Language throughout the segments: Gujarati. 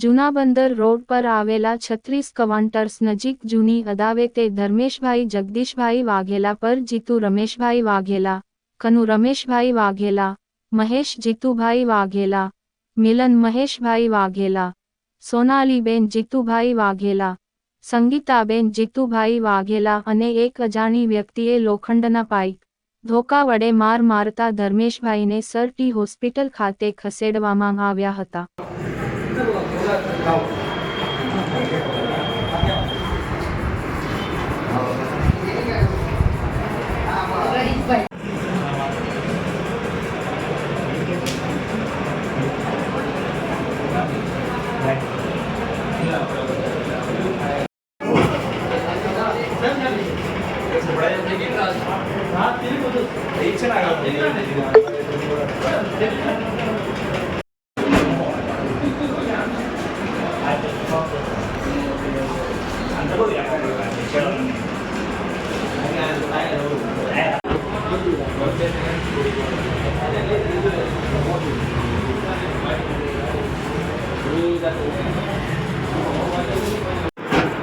જૂના બંદર રોડ પર આવેલા 36 ક્વાર્ટર્સ નજીક જૂની અદાવતે ધર્મેશભાઈ જગદીશભાઈ વાઘેલા પર જીતુ રમેશભાઈ વાઘેલા, કનુ રમેશભાઈ વાઘેલા, મહેશ જીતુભાઈ વાઘેલા, મિલન મહેશભાઈ વાઘેલા, સોનાલીબેન જીતુભાઈ વાઘેલા, સંગીતાબેન જીતુભાઈ વાઘેલા અને એક અજાણી વ્યક્તિએ લોખંડના પાઇપ, ધોકા વડે માર મારતા ધર્મેશભાઈને સરટી હોસ્પિટલ ખાતે ખસેડવામાં આવ્યા હતા.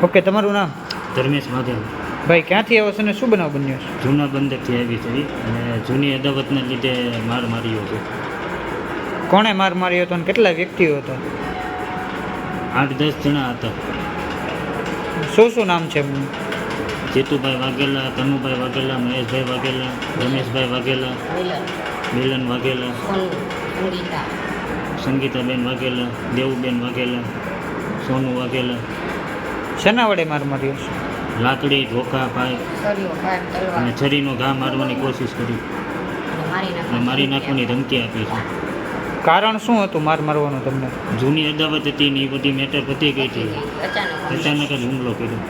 ઓકે, તમારું નામ? ધર્મેશ વાઘેલા. ભાઈ, ક્યાંથી આવો છો ને શું બનાવ બન્યો છે? જૂના બંદરથી આવી છે અને જૂની અદાવતના લીધે માર માર્યો છે. કોણે માર માર્યો હતો અને કેટલા વ્યક્તિઓ હતા? 8-10 જણા હતા. શું નામ છે? જીતુભાઈ વાઘેલા, કનુભાઈ વાઘેલા, મહેશભાઈ વાઘેલા, રમેશભાઈ વાઘેલા, મિલન વાઘેલા, સંગીતાબેન વાઘેલા, દેવુબેન વાઘેલા, સોનુ વાઘેલા. શેના વડે માર માર્યો છે? લાકડી, ધોકા, પાઇપ અને છરીનો ઘા મારવાની કોશિશ કરી અને મારી નાખવાની ધમકી આપી છે. કારણ શું હતું માર મારવાનું તમને? જૂની અદાવત હતી ને એ બધી મેટર પતી ગઈ હતી. અચાનક જ હુમલો કર્યો.